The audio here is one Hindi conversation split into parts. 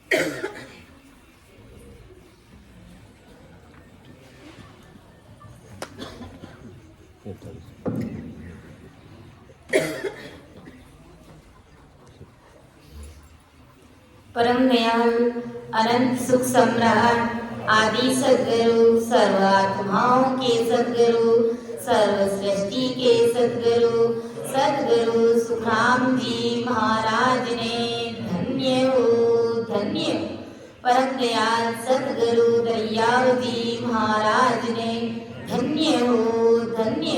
परम दयाल अनंत सुख सम्राट आदि सद्गुरु सर्वात्माओं के सद्गुरु सर्व सृष्टि के सद्गुरु सद्गुरु सुखराम जी महाराज ने धन्य हो धन्य। परम दयाल सद्गुरु दरियाव जी महाराज ने धन्य हो धन्य।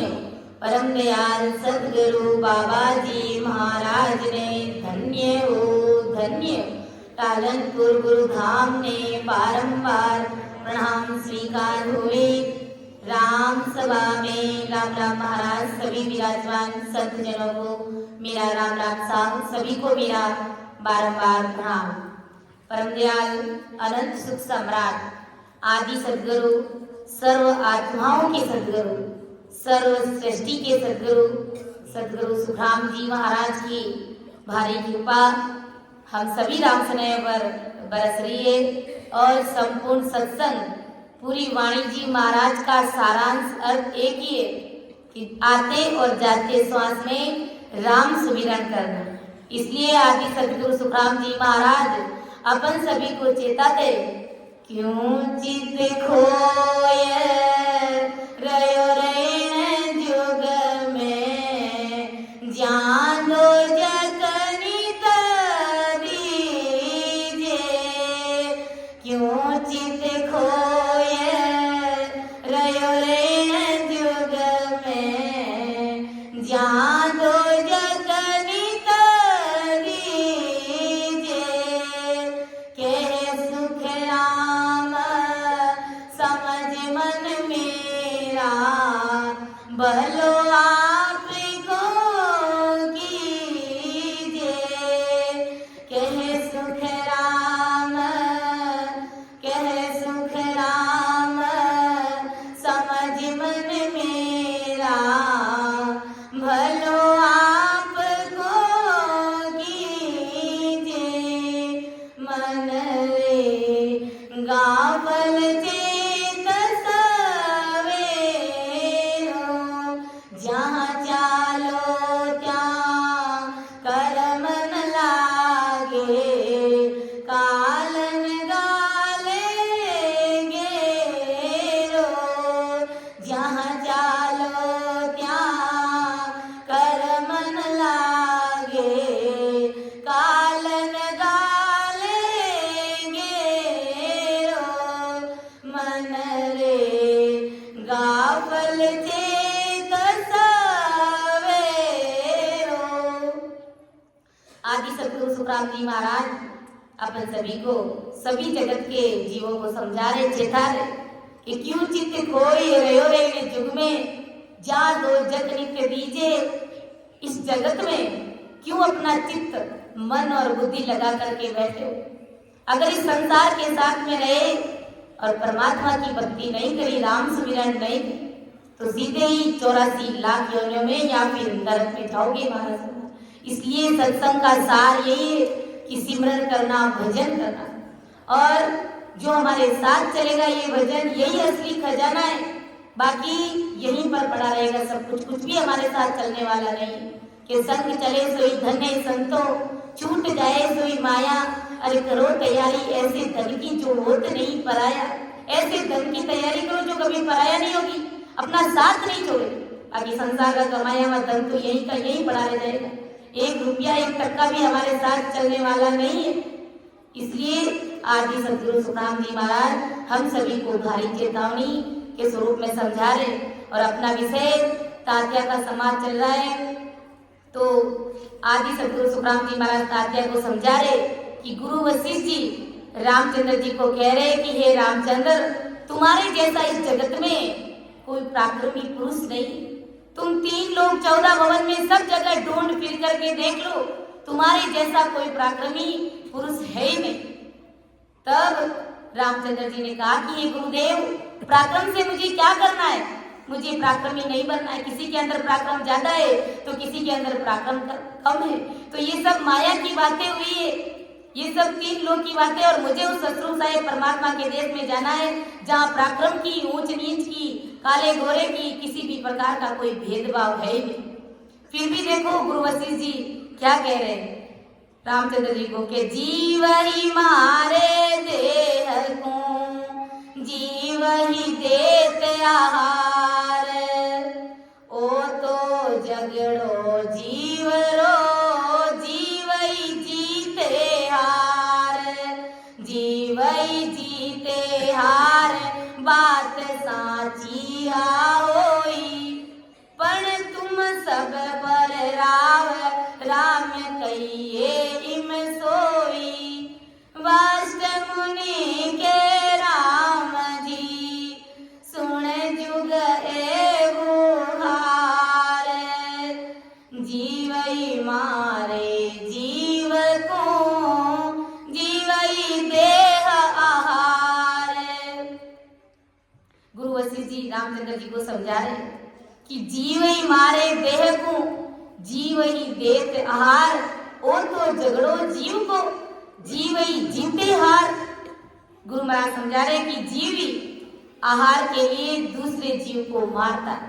परम दयाल सद्गुरु बाबा जी महाराज ने धन्य हो धन्य। टालनपुर गुरुधाम ने बारंबार प्रणाम स्वीकार हुए। राम सभा में राम राम महाराज सभी विराजमान संतजनों को मेरा राम राम साहब सभी को मेरा बारंबार प्रणाम। परम दयाल अनंत सुख सम्राट आदि सद्गुरु सर्व आत्माओं के सद्गुरु सर्व सृष्टि के सद्गुरु सद्गुरु सुखराम जी महाराज की भारी कृपा हम सभी राम सनय पर बरस रही है और संपूर्ण सत्संग पूरी वाणी जी महाराज का सारांश अर्थ एक ही है कि आते और जाते श्वास में राम सुमिरन करना। इसलिए आदि सद्गुरु सुखराम जी महाराज अपन सभी को चेताते क्यों चित खोय रयो रैन जुग में जान दो चित खोय रयो रे जुग में जान दो जगनी तरीजे कह सुख राम समझ मन मेरा बलो आप को कीजे कह सुख राम सुख राम समझ मन मेरा भलो आप को कीजे मन रे गावल चेत सवेरो जहाँ चालो त्या कर मन लागे कालन जहाँ चालो त्या कर मन लागे कालन गाले गेरो मन रे गावल चेत सवेरो। आदि सद्गुरु सुखराम जी महाराज अपन सभी को सभी जगत के जीवों को समझा रहे चेता रहे कि क्यों चित्त खोई रयो रे जुग में जा दो जग नित्य दीजे। इस जगत में क्यों अपना चित्त मन और बुद्धि लगा करके बैठे हो। अगर इस संसार के साथ में रहे और परमात्मा की भक्ति नहीं करी राम सुमिरन नहीं तो सीधे ही 84 लाख योनियों में या फिर नरक में जाओगे महाराज। इसलिए सत्संग का सार यही है कि सिमरन करना भजन करना और जो हमारे साथ चलेगा ये भजन यही असली खजाना है। बाकी यहीं पर पड़ा रहेगा सब कुछ भी हमारे साथ चलने वाला नहीं। कि संग चले सोई धन्य संतो छूट जाए सोई माया। अरे करो तैयारी ऐसे धन की जो होत नहीं पराया। ऐसे धन की तैयारी करो जो कभी पराया नहीं होगी अपना साथ नहीं छोड़े। बाकी संसार का कमाया हुआ धन तो यहीं का यहीं पड़ा रह जाएगा। 1 रुपया 1 टक्का भी हमारे साथ चलने वाला नहीं है। इसलिए आदि सद्गुरु सुखराम जी महाराज हम सभी को भारी चेतावनी के स्वरूप में समझा रहे और अपना विषय तात्या का समाज चल रहा है तो आदि सद्गुरु सुखराम जी महाराज तात्या को समझा रहे कि गुरु वशिष्ठ जी रामचंद्र जी को कह रहे कि हे रामचंद्र तुम्हारे जैसा इस जगत में कोई पराक्रमी पुरुष नहीं। तुम 3 लोग 14 भवन में सब जगह ढूंढ फिर करके देख लो तुम्हारे जैसा कोई पराक्रमी पुरुष है ही नहीं। तब रामचंद्र जी ने कहा कि हे गुरुदेव पराक्रम से मुझे क्या करना है। मुझे पराक्रमी नहीं बनना है। किसी के अंदर पराक्रम ज्यादा है तो किसी के अंदर पराक्रम कम है। तो ये सब माया की बातें हुई है। ये सब 3 लोक की बातें। और मुझे उस सतरूप साहेब परमात्मा के देश में जाना है जहाँ पराक्रम की, ऊंच नीच की, काले गोरे की किसी भी प्रकार का कोई भेदभाव है ही नहीं। फिर भी देखो गुरु वशिष्ठ जी क्या कह रहे हैं रामचंद्र जी को कि जीव ही मारे देह को, जीव ही देते आहार, ओ तो झगड़ो जीव रो, जीव ही जीते हार, जीव ही जीते हार, बात साची होई, पण तुम सब पर राव, राम कहिए इम सोई, वाष्ट मुनि के राम जी, सुन जुग एवुहार, जीव ही मारे जीव को, जीव ही देह आहार। गुरु वशिष्ठ जी रामचंद्र जी को समझा रहे कि जीव ही मारे देह को, जीव ही देत आहार, और तो झगड़ो जीव को, जीव ही जीते हार। गुरु महाराज समझा रहे कि जीव ही आहार के लिए दूसरे जीव को मारता है।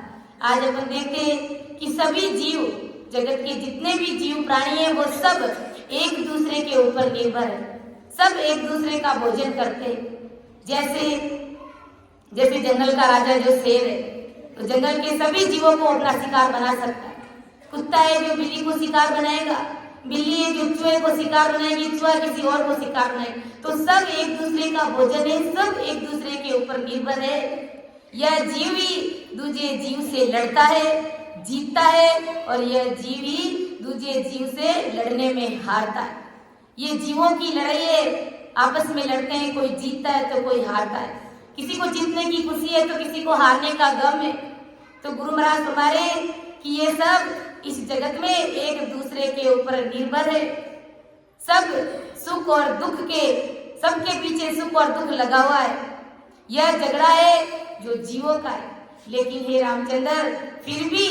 आज अपन देखते हैं कि सभी जीव, जगत के जितने भी जीव प्राणी हैं वो सब एक दूसरे के ऊपर निर्भर है, सब एक दूसरे का भोजन करते हैं। जैसे जंगल का राजा जो शेर है तो जंगल के सभी जीवों को अपना शिकार बना सकता है। कुत्ता है जो बिल्ली को शिकार बनाएगा, बिल्ली है जो चूहे को शिकार बनाएगी, चूहा किसी और को शिकार बनाएगी। तो सब एक दूसरे का भोजन है, सब एक दूसरे के ऊपर निर्भर है। यह जीव ही दूसरे जीव से लड़ता है, जीतता है, और यह जीव ही दूसरे जीव से लड़ने में हारता है। ये जीवों की लड़ाई है, आपस में लड़ते हैं, कोई जीतता है तो कोई हारता है, किसी को जीतने की खुशी है तो किसी को हारने का गम है। तो गुरु महाराज हमारे कि ये सब इस जगत में एक दूसरे के ऊपर निर्भर है, सब सुख और दुख के, सबके पीछे सुख और दुख लगा हुआ है। यह झगड़ा है जो जीवों का है, लेकिन हे रामचंद्र फिर भी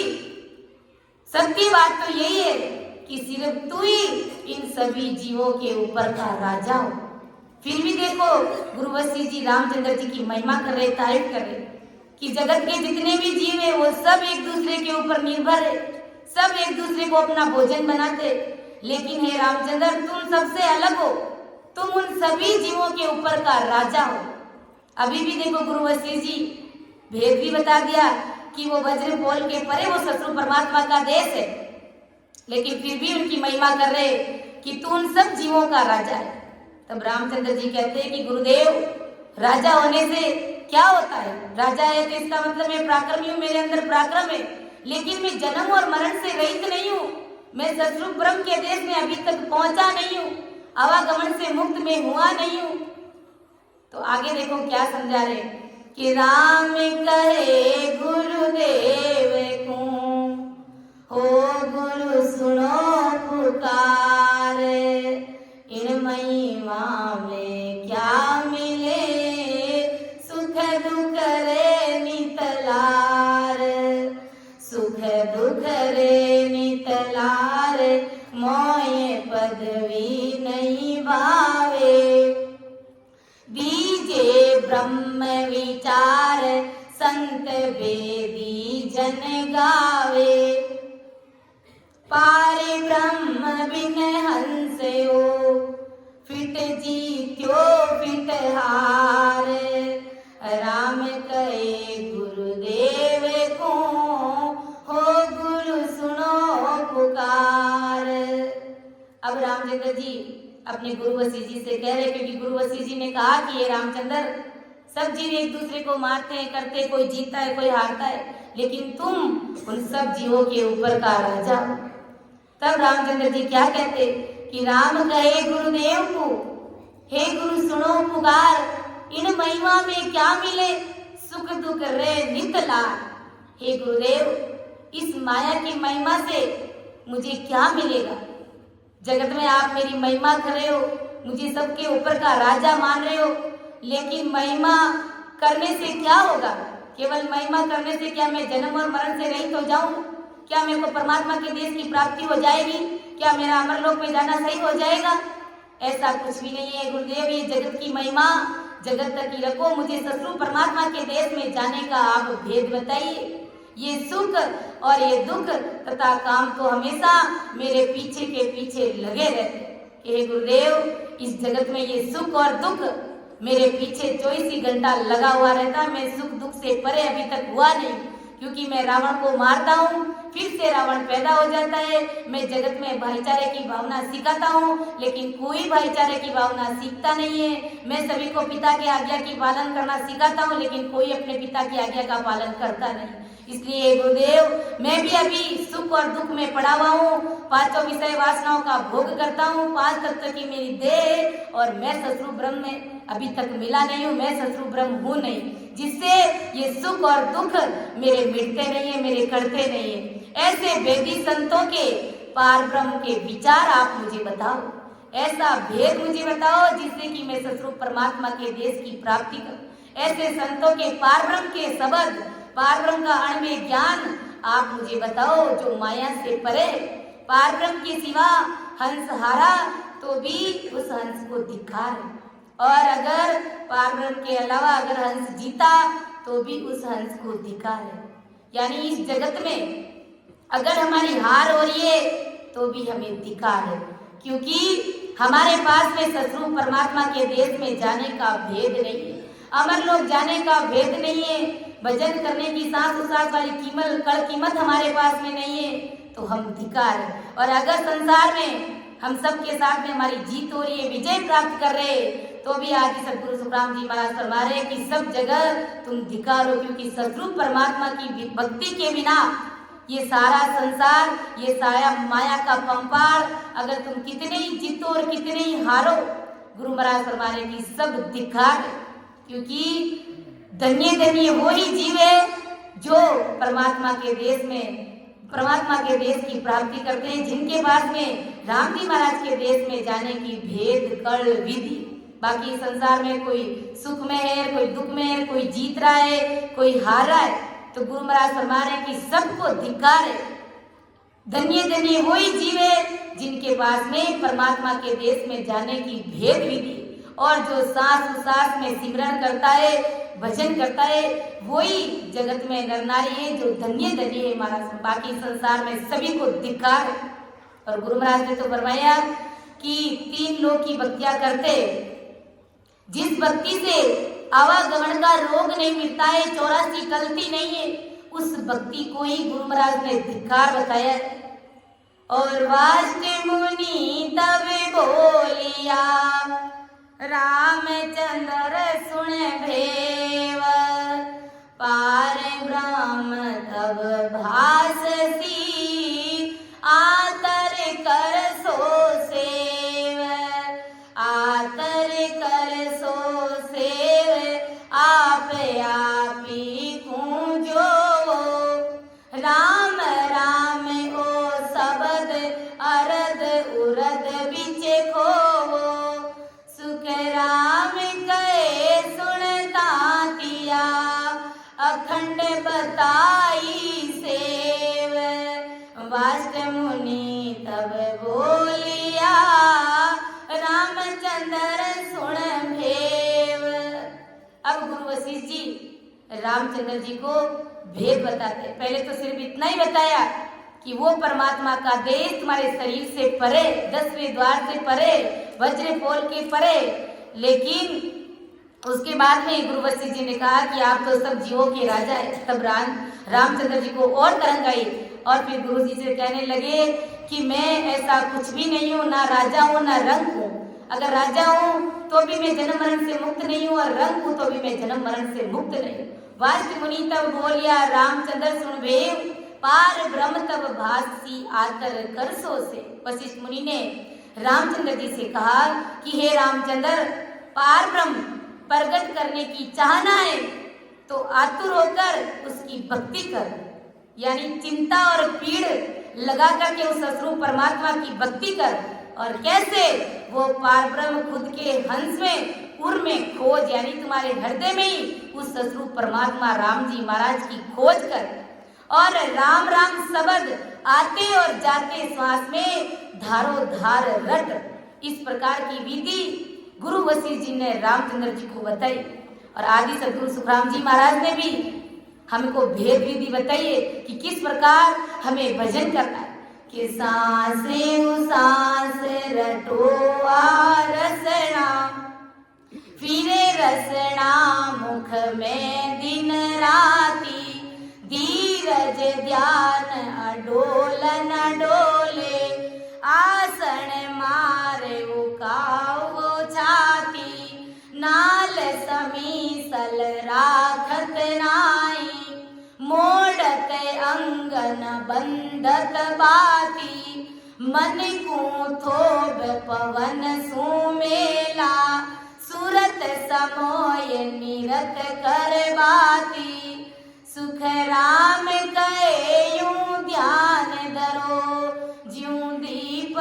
सबकी बात तो यही है कि सिर्फ तू ही इन सभी जीवों के ऊपर का राजा हो। फिर भी देखो गुरु वशिष्ठ जी रामचंद्र जी की महिमा कर रहे, तारीफ कर रहे कि जगत के जितने भी जीव है वो सब एक दूसरे के ऊपर निर्भर है, सब एक दूसरे को अपना भोजन बनाते। लेकिन हे रामचंद्र तुम सबसे अलग हो, तुम उन सभी जीवों के ऊपर का राजा हो। अभी भी देखो गुरु वशिष्ठ जी भेद भी बता दिया कि वो वज्र बोल के परे वो सतरु परमात्मा का देश है, लेकिन फिर भी उनकी महिमा कर रहे कि तू उन सब जीवों का राजा है। तब रामचंद्र जी कहते हैं कि गुरुदेव राजा होने से क्या होता है? राजा है तो इसका मतलब मैं पराक्रमी हूँ, मेरे अंदर पराक्रम है, लेकिन मैं जन्म और मरण से रहित नहीं हूँ, मैं सतरूप ब्रह्म के देश में अभी तक पहुंचा नहीं हूँ, आवागमन से मुक्त में हुआ नहीं हूँ। तो आगे देखो क्या समझा रहे कि राम कहे गुरुदेव को, हो गुरु सुनो पुकार, इन महिमा में क्या मिले, सुख दुख रे नितलार, सुख दुख रे नितलार, मोए पदवी नहीं भावे, बीजे ब्रह्म विचार, संत वेदी जन गावे, पारे ब्रह्म बिन हंस हो, फिट जीत्यो फिट हार, राम कहे गुरुदेव को, हो गुरु सुनो पुकार। अब रामचंद्र जी अपने गुरु वशिष्ठ जी से कह रहे, क्योंकि गुरु वशिष्ठ जी ने कहा कि ये रामचंद्र सब जीव एक दूसरे को मारते हैं, करते, कोई जीतता है कोई हारता है, लेकिन तुम उन सब जीवों के ऊपर का राजा हो। तब रामचंद्र जी क्या कहते कि राम कहे गुरुदेव को, हे गुरु सुनो पुकार, इन महिमा में क्या मिले, सुख दुख रे नित लार। हे गुरुदेव इस माया की महिमा से मुझे क्या मिलेगा? जगत में आप मेरी महिमा कर रहे हो, मुझे सबके ऊपर का राजा मान रहे हो, लेकिन महिमा करने से क्या होगा? केवल महिमा करने से क्या मैं जन्म और मरण से रहित हो जाऊं? क्या मेरे को परमात्मा के देश की प्राप्ति हो जाएगी? क्या मेरा अमरलोक में जाना सही हो जाएगा? ऐसा कुछ भी नहीं है गुरुदेव, ये जगत की महिमा जगत तक ही रखो, मुझे ससुर परमात्मा के देश में जाने का आप भेद बताइए। ये सुख और ये दुख तथा काम तो हमेशा मेरे पीछे के पीछे लगे रहते कि हे गुरुदेव, इस जगत में ये सुख और दुख मेरे पीछे 24 घंटा लगा हुआ रहता। मैं सुख दुख से परे अभी तक हुआ नहीं, क्योंकि मैं रावण को मारता हूँ, फिर से रावण पैदा हो जाता है। मैं जगत में भाईचारे की भावना सिखाता हूँ, लेकिन कोई भाईचारे की भावना सीखता नहीं है। मैं सभी को पिता की आज्ञा की पालन करना सिखाता हूँ, लेकिन कोई अपने पिता की आज्ञा का पालन करता नहीं। इसलिए गुरुदेव, मैं भी अभी सुख और दुख में पड़ा हुआ हूँ, पांचों विषय वासनाओं का भोग करता हूँ, 5 तत्व की मेरी देह, और मैं ससुर ब्रह्म में अभी तक मिला नहीं हूँ, मैं ससुर ब्रह्म हूँ नहीं, जिससे ये सुख और दुख मेरे मिटते नहीं है, मेरे करते नहीं है। ऐसे वेदी संतों के पार ब्रह्म के विचार आप मुझे बताओ, ऐसा भेद मुझे बताओ जिससे कि मैं ससुर परमात्मा के देश की प्राप्ति करूं। ऐसे संतों के पार ब्रह्म के शब्द, पार ब्रह्म का अणुमेय ज्ञान आप मुझे बताओ जो माया से परे। पार ब्रह्म के सिवा हंस हारा तो भी उस हंस को धिक्कार है, और अगर पार ब्रह्म के अलावा अगर हंस जीता तो भी उस हंस को धिक्कार है। यानी इस जगत में अगर हमारी हार हो रही है तो भी हमें धिक्कार है, क्योंकि हमारे पास में ससुर परमात्मा के देश में जाने का भेद नहीं है, अमर लोग जाने का भेद नहीं है, भजन करने की सांस उसास वाली कीमत हमारे पास में नहीं है, तो हम धिक्कार है। और अगर संसार में हम सबके साथ में हमारी जीत हो रही है, विजय प्राप्त कर रहे, तो भी आदि सदगुरु सुखराम जी महाराज फरमा रहे कि सब जगह तुम धिक्कार हो, क्योंकि ससुर परमात्मा की भक्ति के बिना ये सारा संसार, ये सारा माया का पंपाड़, अगर तुम कितने ही जीतो और कितने ही हारो, गुरु महाराज फरमा रहे कि सब धिक्कार, क्योंकि धन्य धन्य वो ही जीव है जो परमात्मा के देश में, परमात्मा के देश की प्राप्ति करते हैं, जिनके पास में राम जी महाराज के देश में जाने की भेद कल विधि। बाकी संसार में कोई सुख में है, कोई दुख में है, कोई जीत रहा है, कोई हार रहा है, तो गुरु महाराज फरमा रहे हैं कि सबको धिक्कार है। धन्य धन्य वो ही जीव है जिनके पास में परमात्मा के देश में जाने की भेद विधि, और जो सांस उसास में सिमरन करता है, भजन करता है, वही जगत में नर नारी है जो धन्य धन्य है महाराज। बाकी संसार में सभी को धिक्कार है। और गुरु महाराज ने तो फरमाया कि 3 लोग की भक्तियां करते, जिस भक्ति से आवागमन का रोग नहीं मिटता है, 84 गलती नहीं है, उस भक्ति को ही गुरु महाराज ने धिक्कार बताया। और वाष्ट मुनि तब बोलिया, रामचंद्र सुन भेव, पार ब्रह्म तब भाससी, आतर कर सो सेव, आतर कर सो सेव, आप आपी कूंजो, राम राम ओ शब्द अरद उरद बिचे खोवो, सुख राम कहे सुनता किया, अखंड बताई सेव, वाष्ट मुनि तब बोलिया, रामचंद्र सुन भेव। अब गुरु वशिष्ठ जी रामचंद्र जी को भेद बताते। पहले तो सिर्फ इतना ही बताया कि वो परमात्मा का देश तुम्हारे शरीर से परे, 10वें द्वार से परे, वज्र पोल के परे, लेकिन उसके बाद में गुरु वशिष्ठ जी ने कहा कि आप तो सब जीवों के राजा है। तब रामचंद्र जी को और तरंग आई, और फिर गुरु जी से कहने लगे कि मैं ऐसा कुछ भी नहीं हूँ, ना राजा हूँ ना रंग हूँ। अगर राजा हूँ तो भी मैं जन्म मरण से मुक्त नहीं हूँ, और रंग हूँ तो भी मैं जन्म मरण से मुक्त नहीं हूँ। वाष्ट मुनि तब बोलिया, रामचंद्र सुन भेव, पार ब्रह्म तब भासी, आतर कर सो से। वशिष्ठ मुनि ने रामचंद्र जी से कहा कि हे रामचंद्र, पार ब्रह्म प्रकट करने की चाहना है तो आतुर होकर उसकी भक्ति कर, यानी चिंता और पीड़ लगा करके उस ससुर परमात्मा की भक्ति कर। और कैसे? वो पार ब्रह्म खुद के हंस में, उर में खोज, यानी तुम्हारे हृदय में ही उस ससुर परमात्मा राम जी महाराज की खोज कर, और राम राम शब्द आते और जाते श्वास में धारो धार रट, इस प्रकार की विधि गुरु वशिष्ठ जी ने रामचंद्र जी को बताई। और आदि सदगुरु सुखराम जी महाराज ने भी हमको भेद विधि बताइए कि किस प्रकार हमें भजन करना है। कि सांस रटो रसना, फिरे रसना मुख में दिन राती, धीरज ध्यान अडोल न डोले, आसन मारे उकाओ छाती, नाल समीसल राखत नाई, मोड़त अंगन बंदत बाती, मन को थोब पवन सुमेला, सूरत समोय निरत कर बाती, सुख राम कहे यूं ध्यान धरो, ज्यों दीप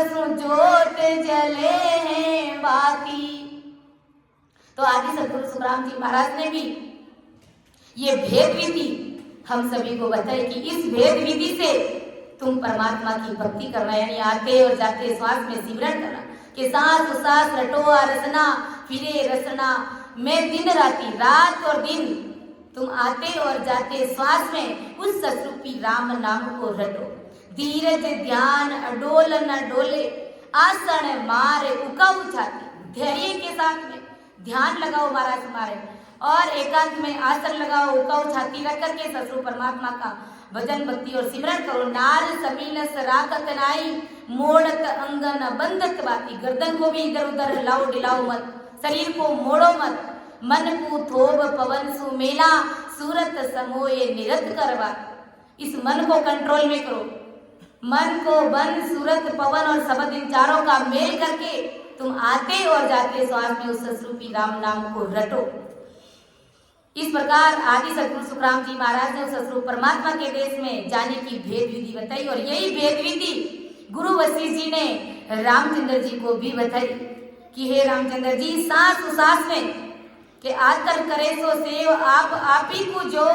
सु जोत जले हैं बाती। तो आदि सदगुरु सुखराम जी महाराज ने भी ये भेद विधि हम सभी को बताई कि इस भेद विधि से तुम परमात्मा की भक्ति करना, यानी आते और जाते श्वास में सिमरन करना। कि सांस उसास रटो रसना, फिरे रसना में दिन राती, रात और दिन तुम आते और जाते श्वास में उस सतरूपी राम नाम को रटो, धीरज ध्यान अडोल न डोले, आसन मारे उकाऊ छाती, धैर्य के साथ में ध्यान लगाओ महाराज मारे, और एकांत में आसन लगाओ, उकाऊ छाती रख करके ससुर परमात्मा का भजन भक्ति और सिमरन करो। नाल समीलस राखत नाई, मोड़त अंगन बंदत बाती, गर्दन को भी इधर उधर हिलाओ डिलाओ मत, शरीर को मोड़ो मत, मन को थोब पवन सुमेला, सूरत समोए निरत करवा। इस मन को कंट्रोल में करो, मन को बन सूरत पवन और शब्द इन चारों का मेल करके तुम आते और जाते श्वास में उस ससरूपी राम नाम को रटो। इस प्रकार आदि सदगुरु सुखराम जी महाराज ने उस ससरूप परमात्मा के देश में जाने की भेद विधि बताई, और यही भेद विधि गुरु वशिष्ठ जी ने रामचंद्र जी को भी बताई कि हे रामचंद्र जी, सांस उसास में के आकर करे सो सेव आप ही को जो,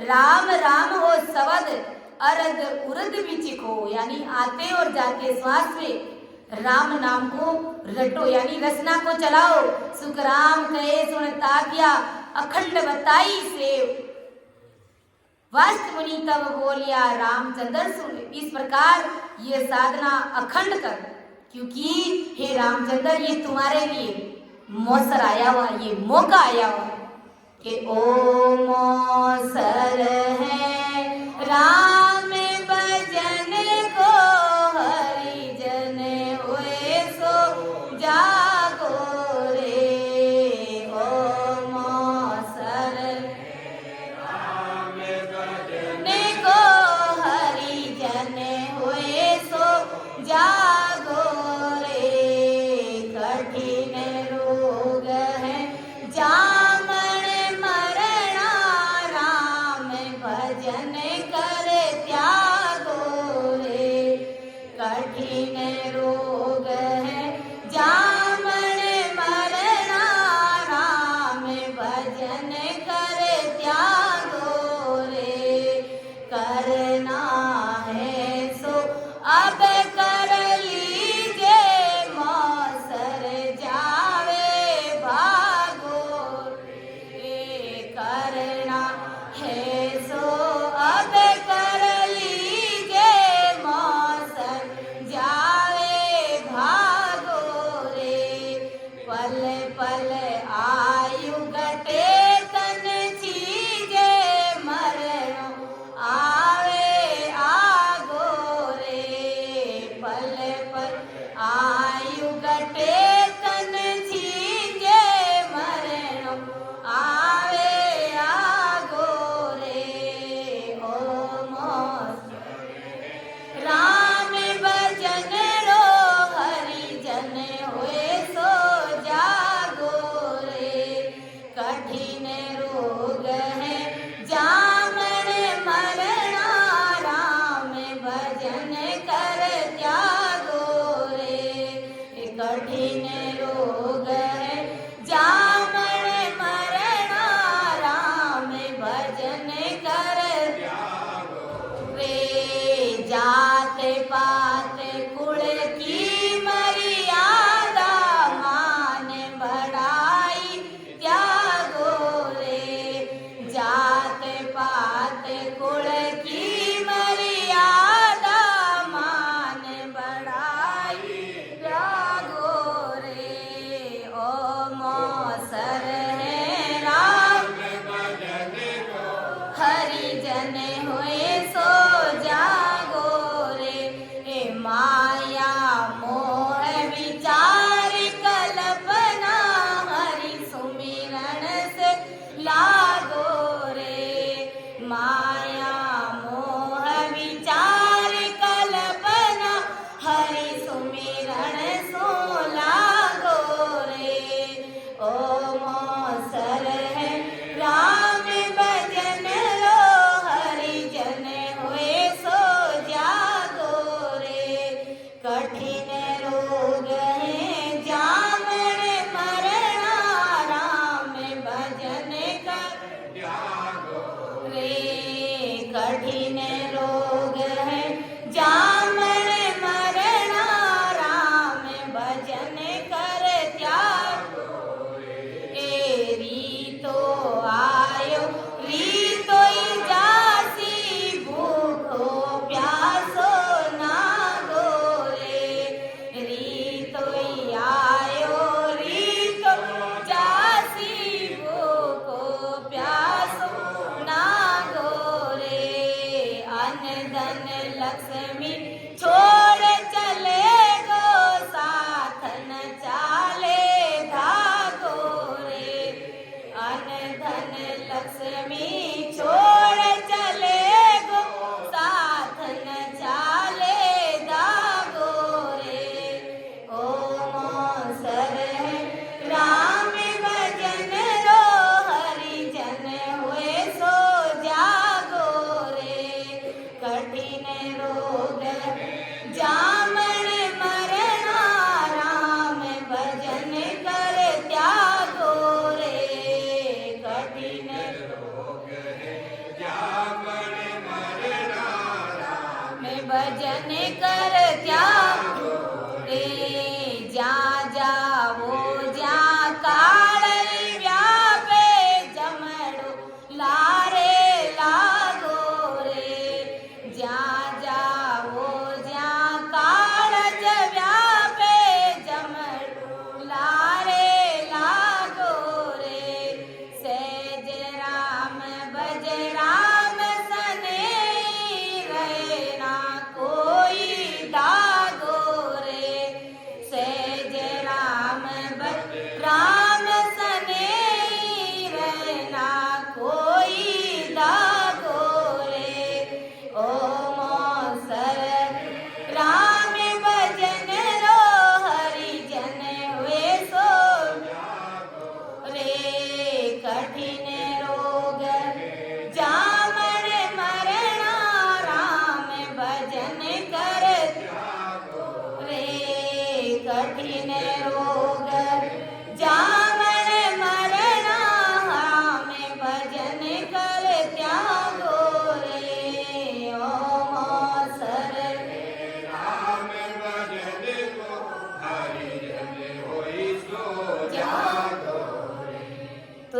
राम राम हो शब्द अरद उरद विचिको, यानी आते और जाते श्वास में राम नाम को रटो, यानी रसना को चलाओ। सुख राम कहे सुन ताकिया, अखंड बताई सेव, वास्त मुनि तब बोलिया रामचंद्र सुन। इस प्रकार ये साधना अखंड कर, क्योंकि हे रामचंद्र ये तुम्हारे लिए मौसर आया हुआ, ये मौका आया हुआ कि ओ मौसर है राम भजन को, हरिजन हुए सो जागो रे, ओ मौसर राम भजन को, हरिजन हुए सो जागो रे, कठिन रोग है जामन मरणा, राम भजन कर त्यागो रे, कठिन रोग है जामन मरणा, राम भजन कर त्यागो रे, करना है सो अब कर लीजे, मौसर जावे भागो रे, करना है सो अब कर लीजे, मौसर जावे भागो रे, पल पल आयु घटे तन चीजे, मरण आवे आगो रे, पल पल आयु घटे तन चीजे, मरण आवे आगो रे, ओ मौसर राम भजन रो, हरिजन हुए सो जागो रे, कठिन रोग है जामन मरणा, राम भजन कर त्यागो रे,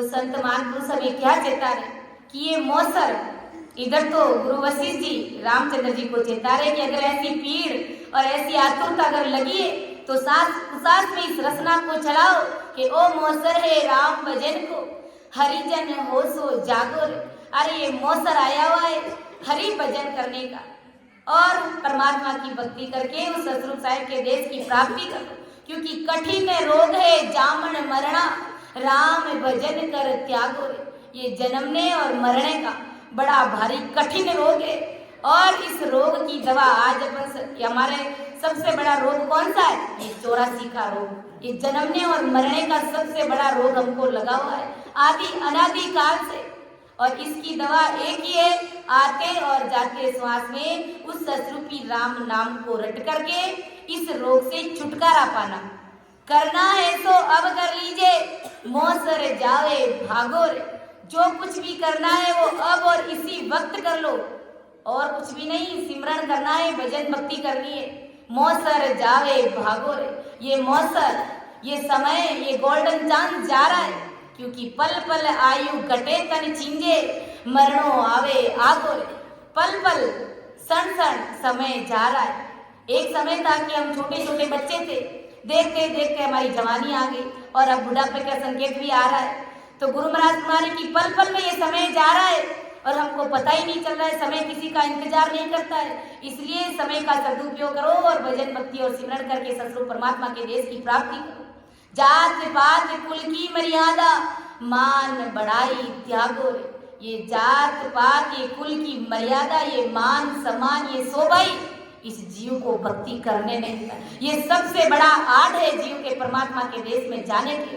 तो संत महापुरुष हमें क्या चेता रहे कि ये मौसर, इधर तो गुरु वशिष्ठ जी रामचंद्र जी को चेता रहे कि अगर ऐसी पीड़ और ऐसी आतुरता अगर लगी है तो साथ में इस रचना को चलाओ कि ओ मौसर है राम भजन को, हरिजन हो सो जागो रे। अरे ये मौसर आया हुआ है हरि भजन करने का और परमात्मा की भक्ति करके उस सतरूप साहिब के देश की प्राप्ति करो, क्योंकि कठिन रोग है जामन मरना, राम भजन कर त्यागो रे। ये जन्मने और मरने का बड़ा भारी कठिन रोग है और इस रोग की दवा आज अपन हमारे सबसे बड़ा रोग कौन सा है? ये 84 का रोग, ये जन्मने और मरने का सबसे बड़ा रोग हमको लगा हुआ है आदि अनादि काल से। और इसकी दवा एक ही है, आते और जाते श्वास में उस सतरूपी राम नाम को रट करके इस रोग से छुटकारा पाना। करना है तो अब कर लीजिए, मौसर जावे भागो रे। जो कुछ भी करना है वो अब और इसी वक्त कर लो, और कुछ भी नहीं, सिमरन करना है, भजन भक्ति करनी है। मौसर जावे भागो रे। ये मौसर, ये समय, ये गोल्डन चांस जा रहा है, क्योंकि पल पल आयु घटे तन छींजे, मरणो आवे आगो रे। पल पल क्षण क्षण समय जा रहा है। एक समय था कि हम छोटे छोटे बच्चे थे, देखते देखते हमारी जवानी आ गई और अब बुढ़ापे का संकेत भी आ रहा है। तो गुरु महाराज तुम्हारे की पल पल में ये समय जा रहा है और हमको पता ही नहीं चल रहा है। समय किसी का इंतजार नहीं करता है, इसलिए समय का सदुपयोग करो और भजन भक्ति और सिमरन करके सतरूप परमात्मा के देश की प्राप्ति करो। जात पात कुल की मर्यादा, मान बढ़ाई त्यागो रे। ये जात पात, ये कुल की मर्यादा, ये मान सम्मान, ये शोभाई इस जीव को भक्ति करने नहीं देता। ये सबसे बड़ा आड़ है जीव के परमात्मा के देश में जाने के,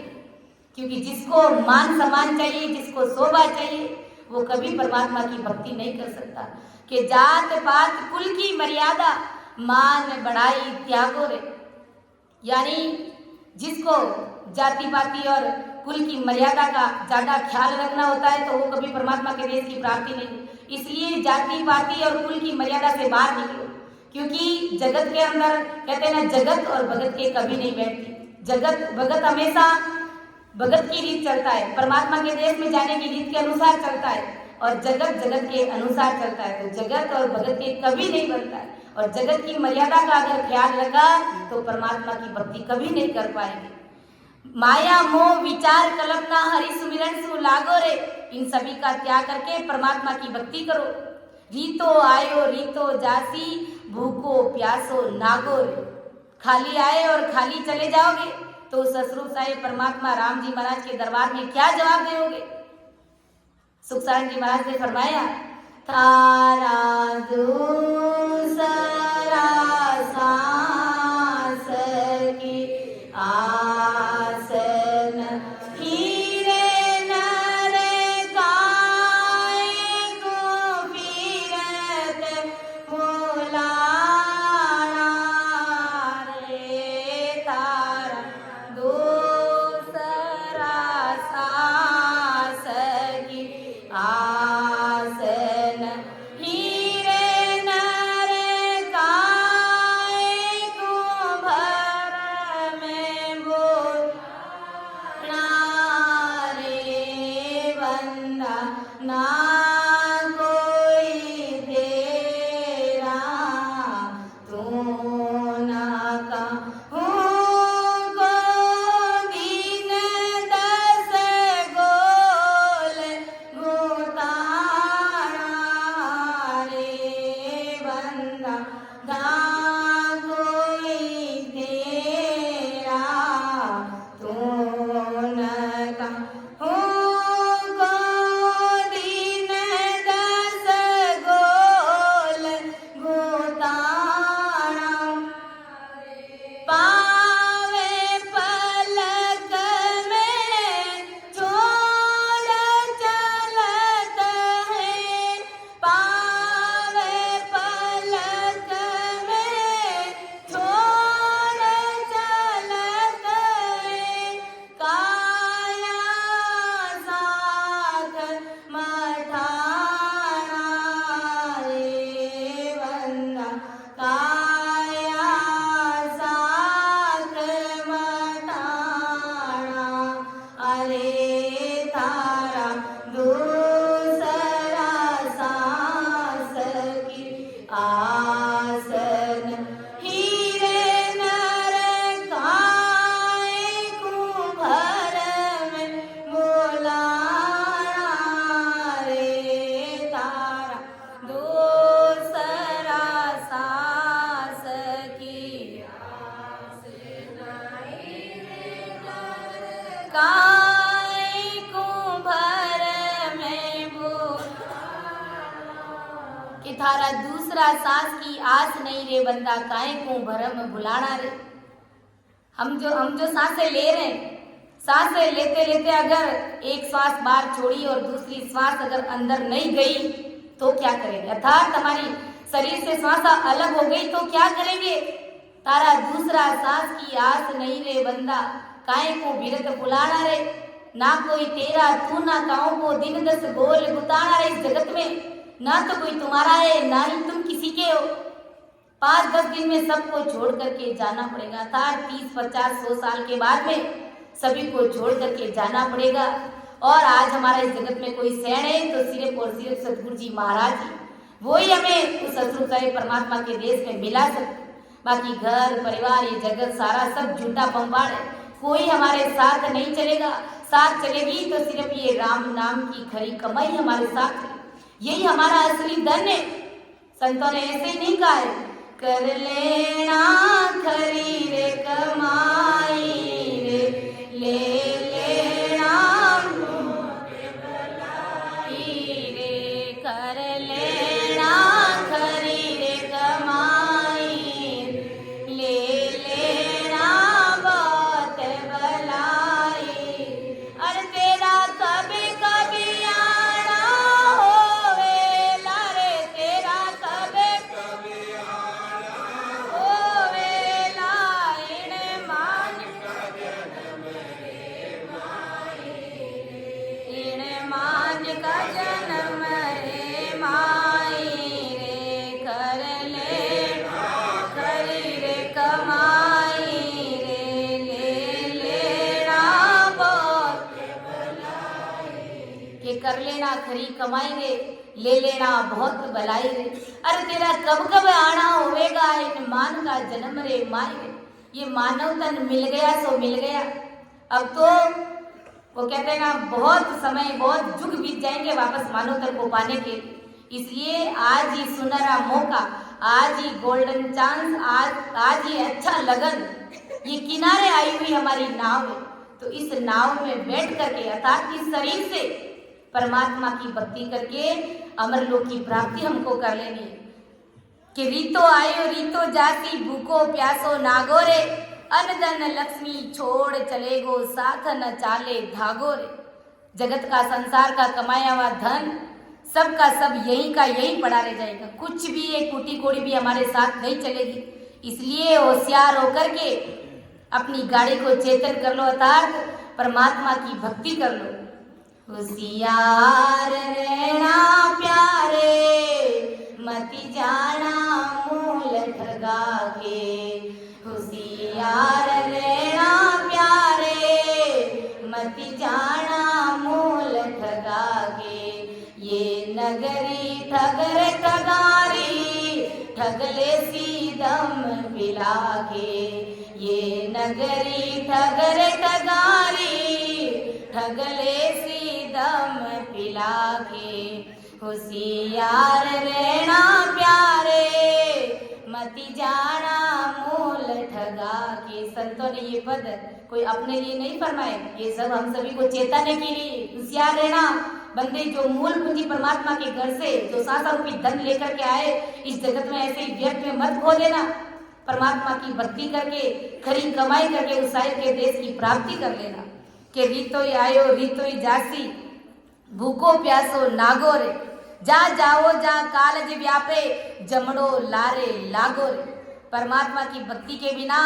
क्योंकि जिसको मान सम्मान चाहिए, जिसको शोभा चाहिए, वो कभी परमात्मा की भक्ति नहीं कर सकता। कि जात पात कुल की मर्यादा, मान बढ़ाई त्यागो रे। यानी जिसको जाति पाति और कुल की मर्यादा का ज्यादा ख्याल रखना होता है तो वो कभी परमात्मा के देश की प्राप्ति नहीं। इसलिए जाति पाति और कुल की मर्यादा से बाहर निकलो, क्योंकि जगत के अंदर कहते हैं ना, जगत और भगत के कभी नहीं बैठती। जगत भगत हमेशा भगत की रीत चलता है, परमात्मा के देश में जाने की रीत के अनुसार चलता है, और जगत जगत के अनुसार चलता है। तो जगत और भगत के कभी नहीं बनता है, और जगत की मर्यादा का अगर ख्याल रखा तो परमात्मा की भक्ति कभी नहीं कर पाएंगे। माया मोह विचार कल्पना हरि सुमिरन सु लागो रे। इन सभी का त्याग करके परमात्मा की भक्ति करो। रीतो आयो रीतो जासी, भूखो प्यासो नागो रे। खाली आए और खाली चले जाओगे तो सतरूप साहिब परमात्मा राम जी महाराज के दरबार में क्या जवाब दोगे? सुखसारण जी महाराज ने फरमाया, तारा दूसरा सांस की आसन हीरे नर गाय को पीरत बुलाना रे। तारा दूसरा सांस की आसन हीरे नर गाय को भर में बुलाना काहे को भर में कि थारा दूसरा सांस की आस नहीं रे बंदा, काहे को भरम भुलाना रे। हम जो सांसें ले रहे हैं, सांसें लेते लेते अगर एक श्वास बाहर छोड़ी और दूसरी श्वास अगर अंदर नहीं गई तो क्या करेंगे? अर्थात हमारी शरीर से श्वास अलग हो गई तो क्या करेंगे? तारा दूसरा सांस की आस नहीं रे बंदा, काहे को बिरत बुलाना रे। ना कोई तेरा तू ना काओ को दिन दस गोल गुताना रे। इस जगत में ना तो कोई तुम्हारा है ना ही तुम किसी के हो। 5-10 दिन में सबको छोड़ करके जाना पड़ेगा। था 30-50-100 साल के बाद में सभी को छोड़ करके जाना पड़ेगा। और आज हमारा इस जगत में कोई शरण है तो सिर्फ और सिर्फ सतगुरु जी महाराज जी, वो ही हमें उस सतगुरु परमात्मा के देश में मिला सकते। बाकी घर परिवार ये जगत सारा सब झूठा पंपाड़ है, कोई हमारे साथ नहीं चलेगा। साथ चलेगी तो सिर्फ ये राम नाम की खरी कमाई हमारे साथ है, यही हमारा असली धन है। संतों ने ऐसे ही नहीं कहा है, कर लेना खरी रे कमाई रे, ले लेना रे, कर लेना खरी रे कमाई, ले लेना बहुत भलाई। अरे तेरा कभी कभी आना होवे लारे, तेरा कभी कभी आना होवे लाइने मान इने मान का जन्म रे माई रे, कर ले खरी रे कमाई रे, ले लेना बहुत कि कर लेना खरी कमाई रे, ले लेना बहुत भलाई रे। अरे तेरा कब कब आना होवेगा इन मान का जन्म रे माई रे। ये मानव तन मिल गया सो मिल गया। अब तो वो कहते हैं ना, बहुत समय बहुत युग बीत जाएंगे वापस मानव तन को पाने के। इसलिए आज ही सुनहरा मौका, आज ही गोल्डन चांस, आज ही अच्छा लगन, ये किनारे आई हुई हमारी नाव है। तो इस नाव में बैठ करके अर्थात इस शरीर से परमात्मा की भक्ति करके अमरलोक की प्राप्ति हमको कर लेनी है। कि रीतो आयो रीतो जाती, भूखो प्यासो नागो रे, अन्न धन लक्ष्मी छोड़ चले गो, साथ न चाले धागो रे। जगत का संसार का कमाया हुआ धन सबका सब यही का यही पड़ा रह जाएगा। कुछ भी एक कुटी कोड़ी भी हमारे साथ नहीं चलेगी। इसलिए होशियार होकर के अपनी गाड़ी को चेतन कर लो, अर्थात परमात्मा की भक्ति कर लो। होशियार रहना प्यारे, मति जाना मूल ठगा के। होशियार रहना प्यारे, मति जाना मूल ठगा के। ये नगरी ठगर ठगारी, ठगले सी दम पिला के। ये नगरी ठगर ठगारी, ठगले सी दम पिला के। होशियार रहना प्यारे, मति जाना मूल ठगा के। संतों ने ये पद कोई अपने लिए नहीं फरमाए, ये सब हम सभी को चेताने के लिए। होशियार रहना बंदे, जो मूल पूंजी परमात्मा के घर से जो सांसा रूपी धन लेकर के आए, इस जगत में ऐसे ही व्यर्थ में मत खो देना। परमात्मा की भक्ति करके खरी कमाई करके उस साहिब के देश की प्राप्ति कर लेना। कि रीतो ही आयो रीतो ही जासी, भूखो प्यासो नागो रे। जा जाओ जा कालज व्यापे, जमड़ो लारे लागो रे। परमात्मा की भक्ति के बिना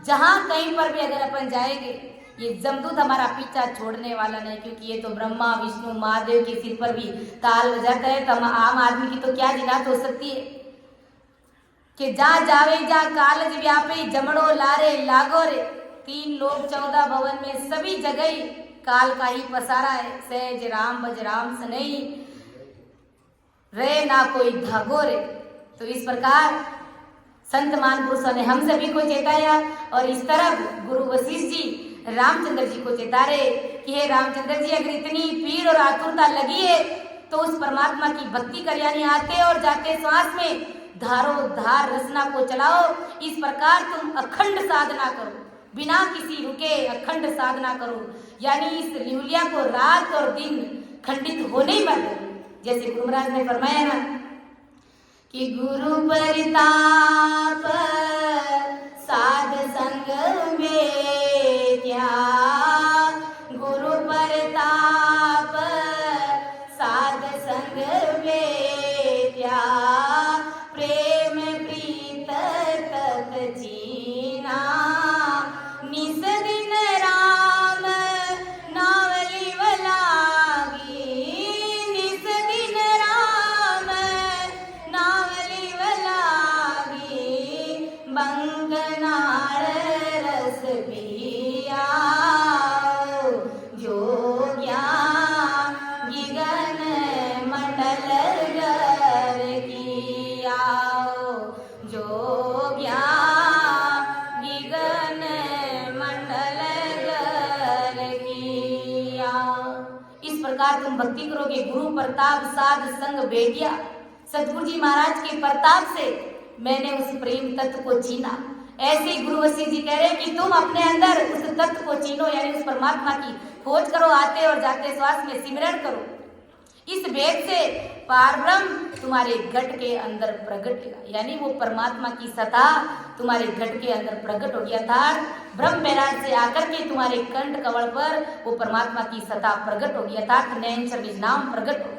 जहाँ कहीं पर भी अगर अपन जाएंगे, ये जमदूत हमारा पीछा छोड़ने वाला नहीं। क्योंकि ये तो ब्रह्मा विष्णु महादेव के सिर पर भी ताल बजाता है, तो आम आदमी की तो क्या जिनात हो सकती है। कि जा जावे जा कालज व्यापे, जमड़ो लारे लागो रे। 3 लोक 14 भवन में सभी जगह ही काल का ही पसारा है। सहज राम भज राम सनई, रे ना कोई धागो रे। तो इस प्रकार संत महापुरुषों ने हम सभी को चेताया। और इस तरफ गुरु वशिष्ठ जी रामचंद्र जी को चेता रहे कि हे रामचंद्र जी, अगर इतनी पीड़ और आतुरता लगी है तो उस परमात्मा की भक्ति कर, यानी आते और जाते श्वास में धारो धार रचना को चलाओ। इस प्रकार तुम अखंड साधना करो। बिना किसी रुके अखंड साधना करो, यानी इस ल्यूलिया को रात और दिन खंडित होने ही मत दो। जैसे गुरु महाराज ने फरमाया ना कि गुरु परिताप साध संग में त्याग, गुरु परिताप साध संग में त्याग, प्रेम प्रीत तत जीना, निस दिन राम नावली वलागी, निस दिन राम नावली वलागी, बंगनार रस पिया जोग्या गिगन मंडल गर किया, जोग्या गिगन मंडल गर किया। इस प्रकार तुम भक्ति करोगे। गुरु प्रताप साध संग भेटिया, सतगुरु जी महाराज के प्रताप से मैंने उस प्रेम तत्व को छीना। ऐसे ही गुरु वशिष्ठ जी कह रहे हैं कि तुम अपने अंदर उस तत्व को छीनो, यानी उस परमात्मा की खोज करो, आते और जाते श्वास में सिमरण करो। इस भेद से पारब्रह्म तुम्हारे घट के अंदर प्रकट होगा, यानी वो परमात्मा की सत्ता तुम्हारे घट के अंदर प्रकट होगी, अर्थात ब्रह्म बैराग से आकर के तुम्हारे कंठ कवल पर वो परमात्मा की सत्ता प्रकट होगी, अर्थात नैन निज नाम प्रकट होगा।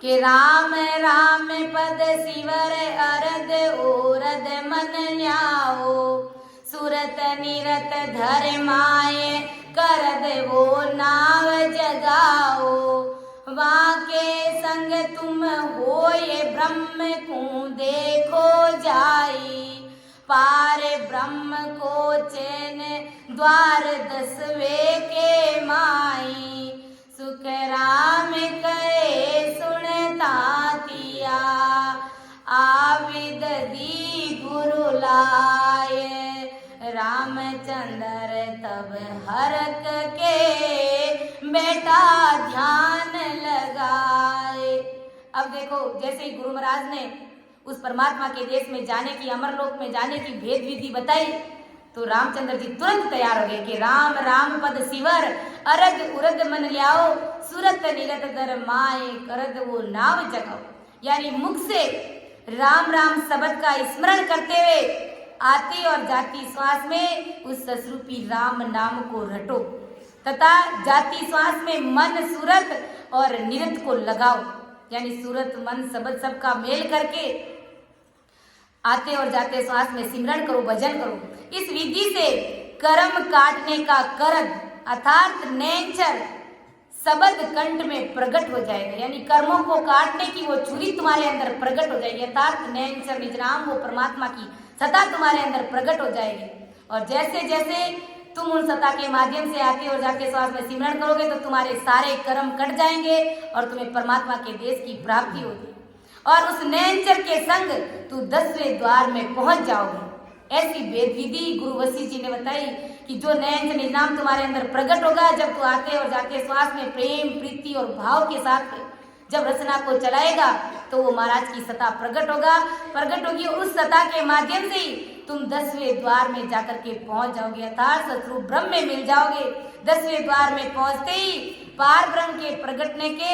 कि राम राम पद शिवर अरद ओरद मन ल्याओ, सुरत निरत धर माए करद वो नाव जगाओ, वाके संग तुम होए ब्रह्म को देखो जाई, पार ब्रह्म को चैन द्वार दसवे के माई, सुख राम कहे सुनता तिया, आविद दी गुरु लाए, रामचंद्र तब हरक के बेटा ध्यान लगाए। अब देखो, जैसे ही गुरु महाराज ने उस परमात्मा के देश में जाने की, अमरलोक में जाने की भेद विधि बताई, तो रामचंद्र जी तुरंत तैयार हो गए कि राम राम पद शिवर अरद उरद मन ल्याओ, सुरत निरत दर माए करद वो नाव जगाओ, यानी मुख से राम राम शब्द का स्मरण करते हुए आती और जाती श्वास में उस ससरूपी राम नाम को रटो, तथा जाती श्वास में मन सूरत और निरत को लगाओ, यानी सूरत मन शब्द सबका मेल करके आते और जाते श्वास में सिमरण करो, भजन करो। इस विधि से कर्म काटने का करद अर्थात नेचर शब्द कंठ में प्रकट हो जाएगा, यानी कर्मों को काटने की वो छुरी तुम्हारे अंदर प्रकट हो जाएगी, अर्थात नेचर निज नाम वो परमात्मा की सत्ता तुम्हारे अंदर प्रकट हो जाएगी। और जैसे जैसे तुम उन सत्ता के माध्यम से आते और जाते श्वास में सिमरण करोगे तो तुम्हारे सारे कर्म कट जाएंगे और तुम्हें परमात्मा के देश की प्राप्ति होगी, और उस नेचर के संग तू 10वें द्वार में पहुंच जाओगे। ऐसी वेद विधि गुरु वशिष्ठ जी ने बताई कि जो नयन निज नाम तुम्हारे अंदर प्रकट होगा, जब तू आते और जाते श्वास में प्रेम प्रीति और भाव के साथ जब रचना को चलाएगा तो वो महाराज की सत्ता प्रकट होगी। उस सत्ता के माध्यम से ही तुम 10वें द्वार में जाकर के पहुंच जाओगे, अर्थात सतरूप ब्रह्म में मिल जाओगे। 10वें द्वार में पहुंचते ही पार ब्रह्म के प्रकटने के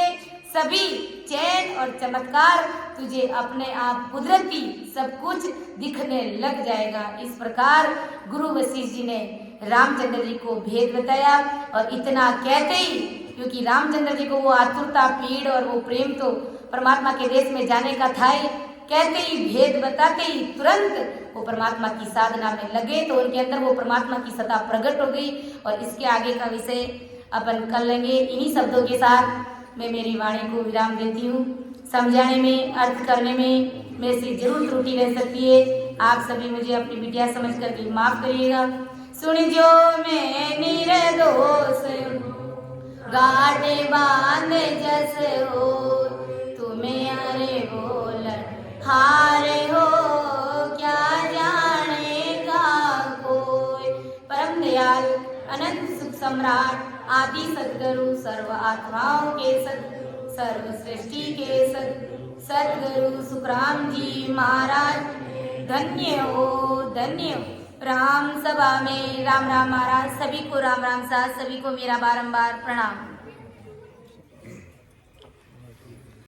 सभी चैन और चमत्कार तुझे अपने आप कुदरती सब कुछ दिखने लग जाएगा। इस प्रकार गुरु वशिष्ठ जी ने रामचंद्र जी को भेद बताया, और इतना कहते ही, क्योंकि रामचंद्र जी को वो आतुरता पीड़ और वो प्रेम तो परमात्मा के देश में जाने का था ही, कहते ही भेद बताते ही तुरंत वो परमात्मा की साधना में लगे, तो उनके अंदर वो परमात्मा की सत्ता प्रकट हो गई। और इसके आगे का विषय अपन कर लेंगे। इन्हीं शब्दों के साथ मैं मेरी वाणी को विराम देती हूँ। समझाने में, अर्थ करने में मेरे से जरूर त्रुटि रह सकती है, आप सभी मुझे अपनी बिटिया समझ करके माफ करिएगा। सुन जो मैं निर्दोष गाड़े बांध जस हो, तुम्हें अरे बोल हारे हो क्या जानेगा कोई। परम दयाल अनंत सुख सम्राट आदि सद्गुरु सर्व आत्माओं के सर्व सृष्टि के सद्गुरु सुखराम जी महाराज धन्य हो, धन्य हो। राम सभा में राम राम महाराज। सभी को राम राम साथ, सभी को मेरा बारंबार प्रणाम।